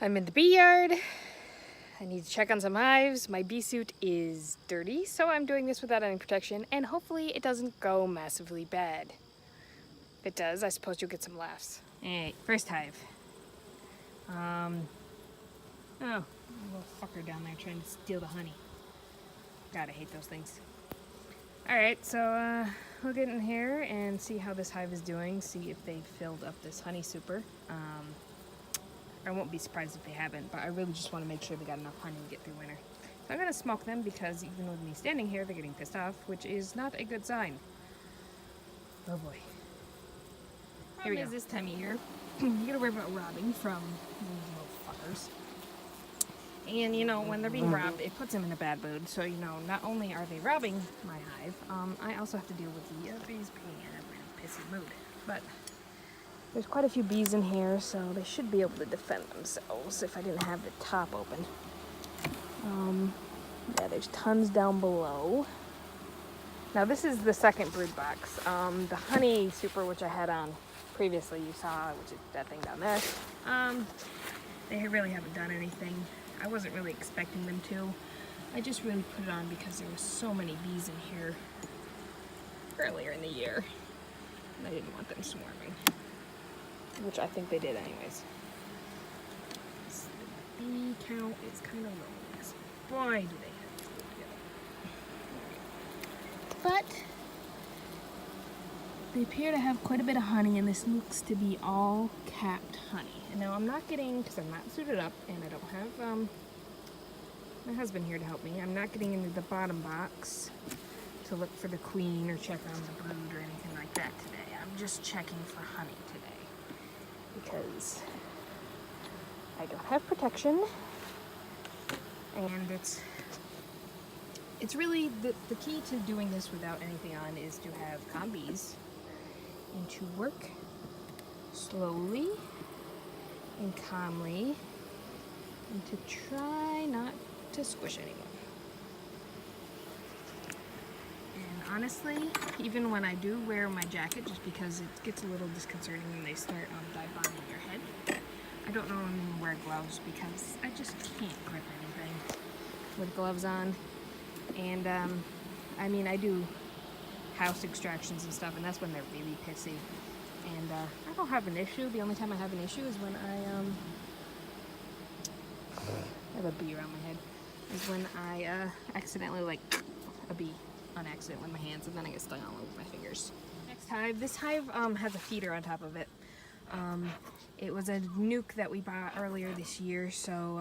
I'm in the bee yard. I need to check on some hives. My bee suit is dirty, so I'm doing this without any protection, and hopefully it doesn't go massively bad. If it does, I suppose you'll get some laughs. Alright, first hive. Oh, a little fucker down there trying to steal the honey. God, I hate those things. Alright, so we'll get in here and see how this hive is doing, see if they filled up this honey super. I won't be surprised if they haven't, but I really just want to make sure they got enough honey to get through winter. So I'm going to smoke them because even with me standing here, they're getting pissed off, which is not a good sign. Oh boy. Here we go. This time of year, you gotta worry about robbing from these little fuckers. And you know, when they're being robbed, it puts them in a bad mood. So you know, not only are they robbing my hive, I also have to deal with the bees being in a really pissy mood. But there's quite a few bees in here, so they should be able to defend themselves if I didn't have the top open. Yeah, there's tons down below. Now this is the second brood box. The honey super, which I had on previously, you saw, which is that thing down there. They really haven't done anything. I wasn't really expecting them to. I just really put it on because there were so many bees in here earlier in the year, and I didn't want them swarming. Which I think they did anyways. The bee count is kind of low. Boy, do they have to go together. But they appear to have quite a bit of honey, and this looks to be all capped honey. And now I'm not getting, because I'm not suited up, and I don't have my husband here to help me, I'm not getting into the bottom box to look for the queen or check on the brood or anything like that today. I'm just checking for honey today, because I don't have protection, and it's really the key to doing this without anything on is to have calm bees and to work slowly and calmly and to try not to squish anyone. And honestly, even when I do wear my jacket, just because it gets a little disconcerting when they start dive bombing your head, I don't normally wear gloves because I just can't grip anything with gloves on. And I mean, I do house extractions and stuff, and that's when they're really pissy. And I don't have an issue. The only time I have an issue is when I have a bee around my head. Is when I accidentally like a bee on accident with my hands, and then I get stung all over my fingers. Next hive. This hive has a feeder on top of it. It was a nuke that we bought earlier this year, so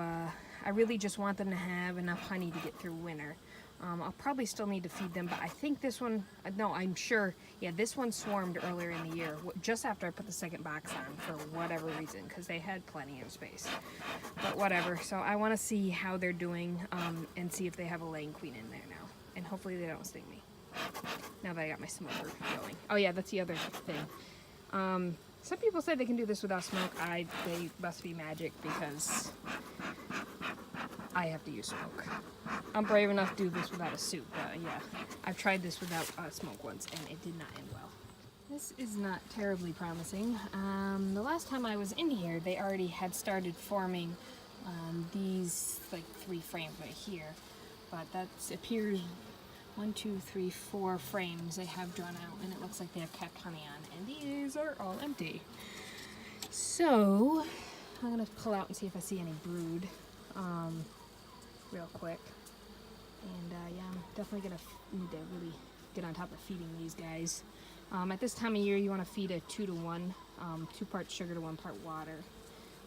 I really just want them to have enough honey to get through winter. I'll probably still need to feed them, but I think this one, no, I'm sure, yeah, this one swarmed earlier in the year, just after I put the second box on for whatever reason, because they had plenty of space. But whatever, so I want to see how they're doing and see if they have a laying queen in there now. And hopefully they don't sting me, now that I got my smoker going. Oh yeah, that's the other thing. Some people say they can do this without smoke. They must be magic because I have to use smoke. I'm brave enough to do this without a suit, but yeah, I've tried this without smoke once, and it did not end well. This is not terribly promising. The last time I was in here, they already had started forming these like 3 frames right here, but that appears 1, 2, 3, 4 frames they have drawn out, and it looks like they have kept honey on, and these are all empty. So I'm gonna pull out and see if I see any brood real quick. And yeah, I'm definitely gonna need to really get on top of feeding these guys. At this time of year, you want to feed a 2 to 1, 2 parts sugar to 1 part water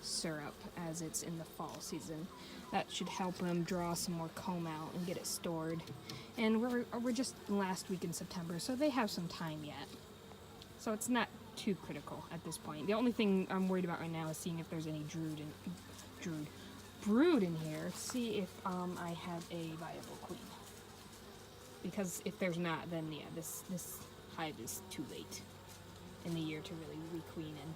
syrup, as it's in the fall season. That should help them draw some more comb out and get it stored. And we're just last week in September, so they have some time yet. So it's not too critical at this point. The only thing I'm worried about right now is seeing if there's any brood in here, see if I have a viable queen. Because if there's not, then yeah, this hive is too late in the year to really requeen and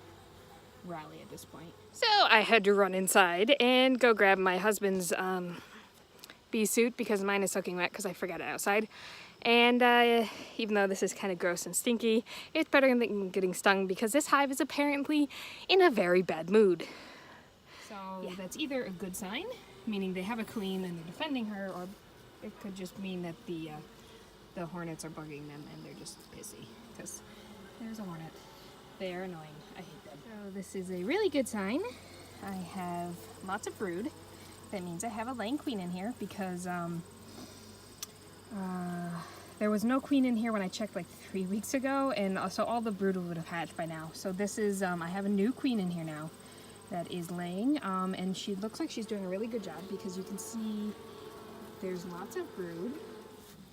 rally at this point. So I had to run inside and go grab my husband's bee suit because mine is soaking wet because I forgot it outside. And even though this is kind of gross and stinky, it's better than getting stung because this hive is apparently in a very bad mood. So that's either a good sign, meaning they have a queen and they're defending her, or it could just mean that the hornets are bugging them and they're just pissy because there's a hornet. They are annoying. I hate them. So this is a really good sign. I have lots of brood. That means I have a laying queen in here because there was no queen in here when I checked like 3 weeks ago, and so all the brood would have hatched by now. So this is, I have a new queen in here now that is laying, and she looks like she's doing a really good job because you can see there's lots of brood.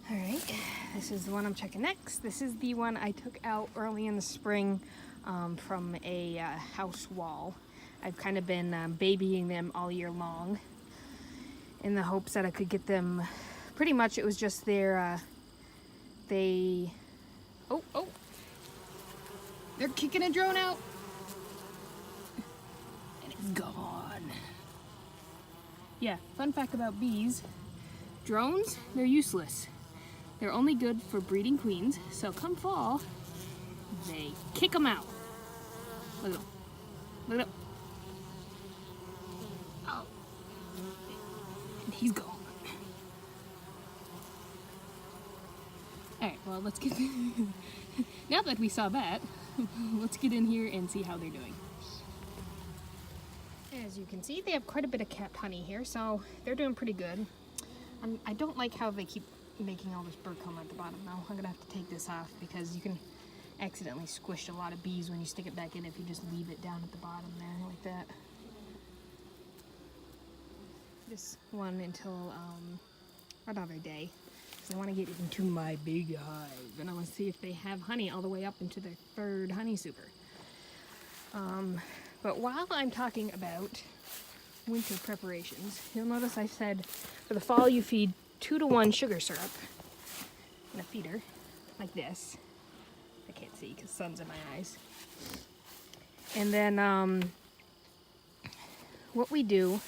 All right, this is the one I'm checking next. This is the one I took out early in the spring from a house wall. I've kind of been babying them all year long in the hopes that I could get them. Pretty much it was just their, they're kicking a drone out. And it's gone. Yeah, fun fact about bees, drones, they're useless. They're only good for breeding queens, so come fall, they kick them out. Look at them. Look at them. Oh. And he's gone. Alright, well, let's get... now that we saw that, let's get in here and see how they're doing. As you can see, they have quite a bit of capped honey here, so they're doing pretty good. I don't like how they keep making all this bird comb at the bottom, though. I'm going to have to take this off because you can accidentally squish a lot of bees when you stick it back in if you just leave it down at the bottom there like that. This one until another day. I want to get into my big hive, and I want to see if they have honey all the way up into their third honey super. But while I'm talking about winter preparations, you'll notice I said for the fall you feed 2 to 1 sugar syrup in a feeder like this. I can't see because sun's in my eyes. And then what we do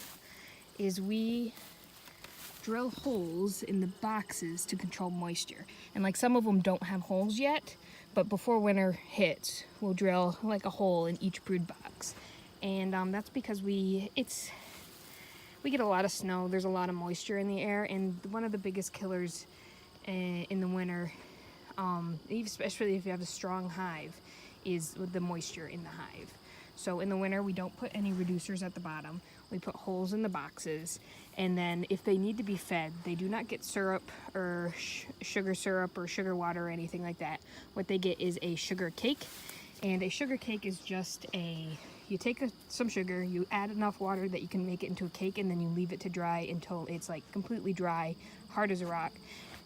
is we drill holes in the boxes to control moisture, and like some of them don't have holes yet, but before winter hits we'll drill like a hole in each brood box, and that's because we get a lot of snow, there's a lot of moisture in the air, and one of the biggest killers in the winter, especially if you have a strong hive, is the moisture in the hive. So in the winter we don't put any reducers at the bottom. We put holes in the boxes, and then if they need to be fed, they do not get syrup or sugar syrup or sugar water or anything like that. What they get is a sugar cake, and a sugar cake is just you take some sugar, you add enough water that you can make it into a cake, and then you leave it to dry until it's like completely dry, hard as a rock,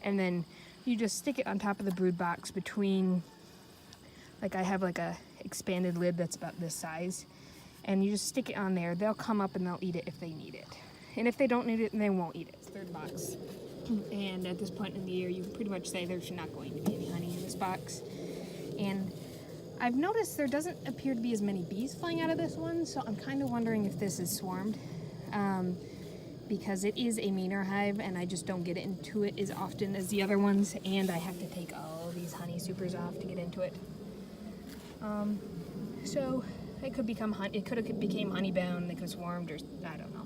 and then you just stick it on top of the brood box between, like I have like a expanded lid that's about this size, and you just stick it on there. They'll come up and they'll eat it if they need it. And if they don't need it, they won't eat it. It's third box. And at this point in the year, you can pretty much say there's not going to be any honey in this box. And I've noticed there doesn't appear to be as many bees flying out of this one, so I'm kind of wondering if this is swarmed. Because it is a meaner hive, and I just don't get into it as often as the other ones, and I have to take all these honey supers off to get into it. So it could become it could have became honeybound, they could have swarmed, or I don't know.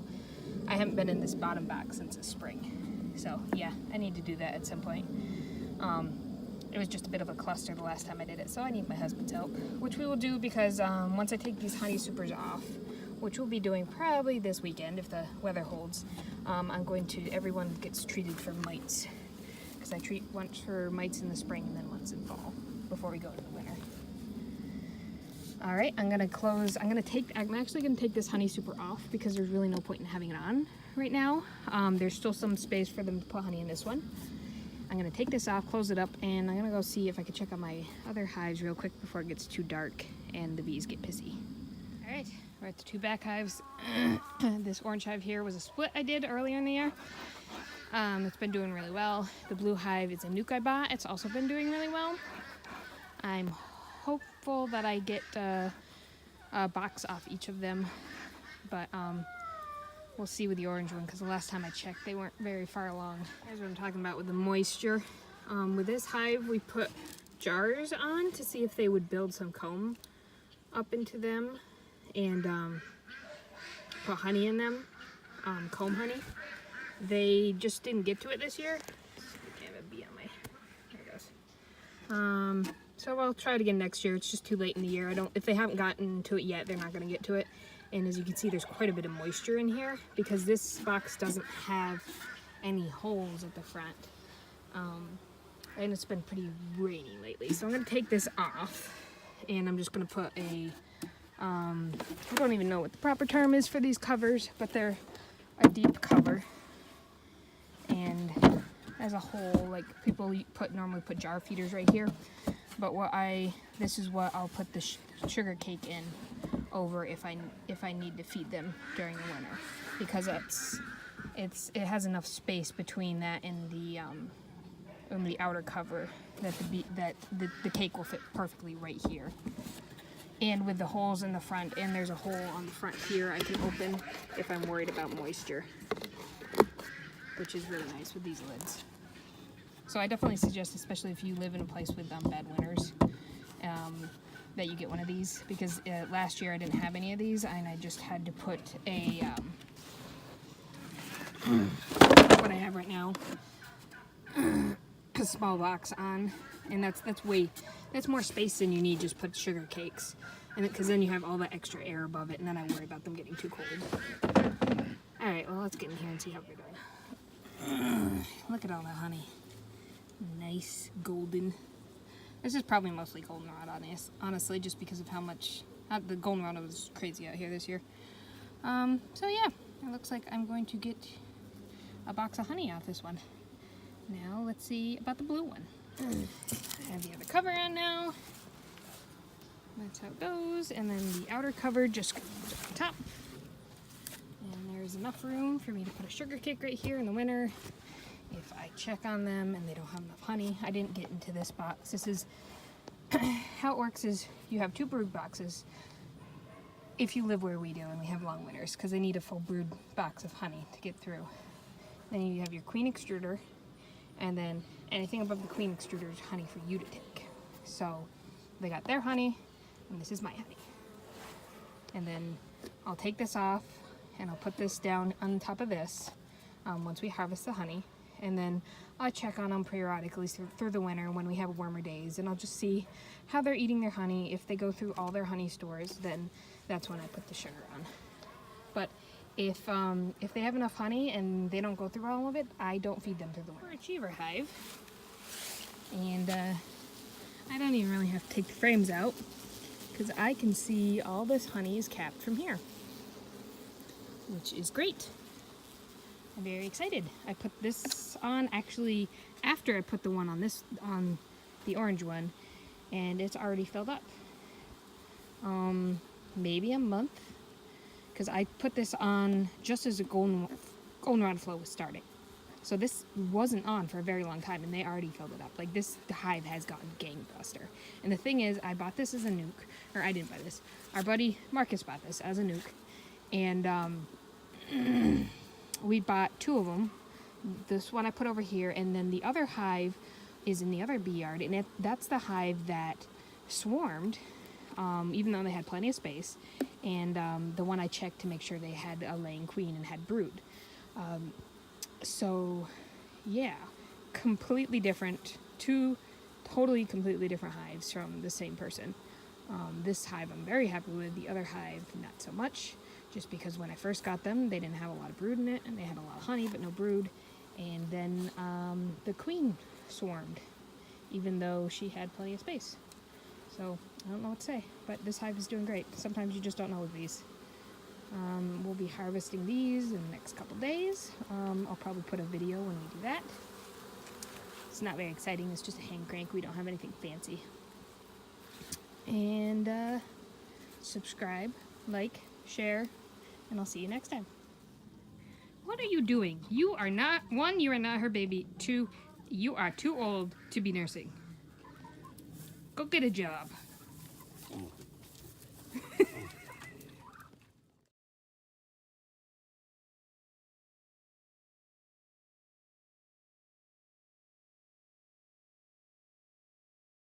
I haven't been in this bottom box since the spring, so yeah, I need to do that at some point. It was just a bit of a cluster the last time I did it, so I need my husband's help, which we will do because once I take these honey supers off, which we'll be doing probably this weekend if the weather holds, everyone gets treated for mites, because I treat once for mites in the spring and then once in fall before we go into the winter. All right, I'm actually gonna take this honey super off because there's really no point in having it on right now. There's still some space for them to put honey in this one. I'm gonna take this off, close it up, and I'm gonna go see if I can check on my other hives real quick before it gets too dark and the bees get pissy. All right, we're at the 2 back hives. This orange hive here was a split I did earlier in the year. It's been doing really well. The blue hive is a nuke I bought. It's also been doing really well. I'm hopeful that I get a box off each of them, but we'll see with the orange one, because the last time I checked they weren't very far along. That's what I'm talking about with the moisture. With this hive we put jars on to see if they would build some comb up into them, and put honey in them, comb honey. They just didn't get to it this year. I have a bee on my, there it goes. So I'll try it again next year. It's just too late in the year. If they haven't gotten to it yet, they're not gonna get to it. And as you can see, there's quite a bit of moisture in here because this box doesn't have any holes at the front. And it's been pretty rainy lately. So I'm gonna take this off and I'm just gonna put a, I don't even know what the proper term is for these covers, but they're a deep cover. And as a whole, like people normally put jar feeders right here. But this is what I'll put the sugar cake in over if I need to feed them during the winter, because it has enough space between that and the outer cover that the cake will fit perfectly right here. And with the holes in the front, and there's a hole on the front here I can open if I'm worried about moisture, which is really nice with these lids. So I definitely suggest, especially if you live in a place with bad winters, that you get one of these, because last year I didn't have any of these and I just had to put a what I have right now, a small box on, and that's more space than you need. Just put sugar cakes, and because then you have all that extra air above it, and then I worry about them getting too cold. All right, well, let's get in here and see how they're doing. Look at all that honey. Nice golden. This is probably mostly goldenrod, honestly, just because of how much the goldenrod was crazy out here this year. So yeah, it looks like I'm going to get a box of honey off this one. Now let's see about the blue one. I have the other cover on now. That's how it goes, and then the outer cover just goes on the top. And there's enough room for me to put a sugar cake right here in the winter. If I check on them and they don't have enough honey, I didn't get into this box. This is how it works is you have 2 brood boxes if you live where we do and we have long winters, because they need a full brood box of honey to get through. Then you have your queen extruder, and then anything above the queen extruder is honey for you to take. So they got their honey, and this is my honey. And then I'll take this off and I'll put this down on top of this once we harvest the honey. And then I'll check on them periodically through the winter when we have warmer days, and I'll just see how they're eating their honey. If they go through all their honey stores, then that's when I put the sugar on. But if they have enough honey and they don't go through all of it, I don't feed them through the winter. We're a Achiever hive, and I don't even really have to take the frames out because I can see all this honey is capped from here, which is great. I'm very excited. I put this on actually after I put the one on the orange one, and it's already filled up. Maybe a month, because I put this on just as the goldenrod flow was starting. So this wasn't on for a very long time, and they already filled it up. Like the hive has gotten gangbuster. And the thing is, I bought this as a nuke, or I didn't buy this. Our buddy Marcus bought this as a nuke, and we bought 2 of them. This one I put over here, and then the other hive is in the other bee yard, and that's the hive that swarmed, even though they had plenty of space, and the one I checked to make sure they had a laying queen and had brood. So yeah, completely different, 2 totally completely different hives from the same person. This hive I'm very happy with, the other hive not so much. Just because when I first got them, they didn't have a lot of brood in it, and they had a lot of honey, but no brood. And then the queen swarmed, even though she had plenty of space. So I don't know what to say, but this hive is doing great. Sometimes you just don't know with these. We'll be harvesting these in the next couple days. I'll probably put a video when we do that. It's not very exciting, it's just a hand crank. We don't have anything fancy. And subscribe, like, share, and I'll see you next time. What are you doing? You are not, 1, you are not her baby. 2, you are too old to be nursing. Go get a job.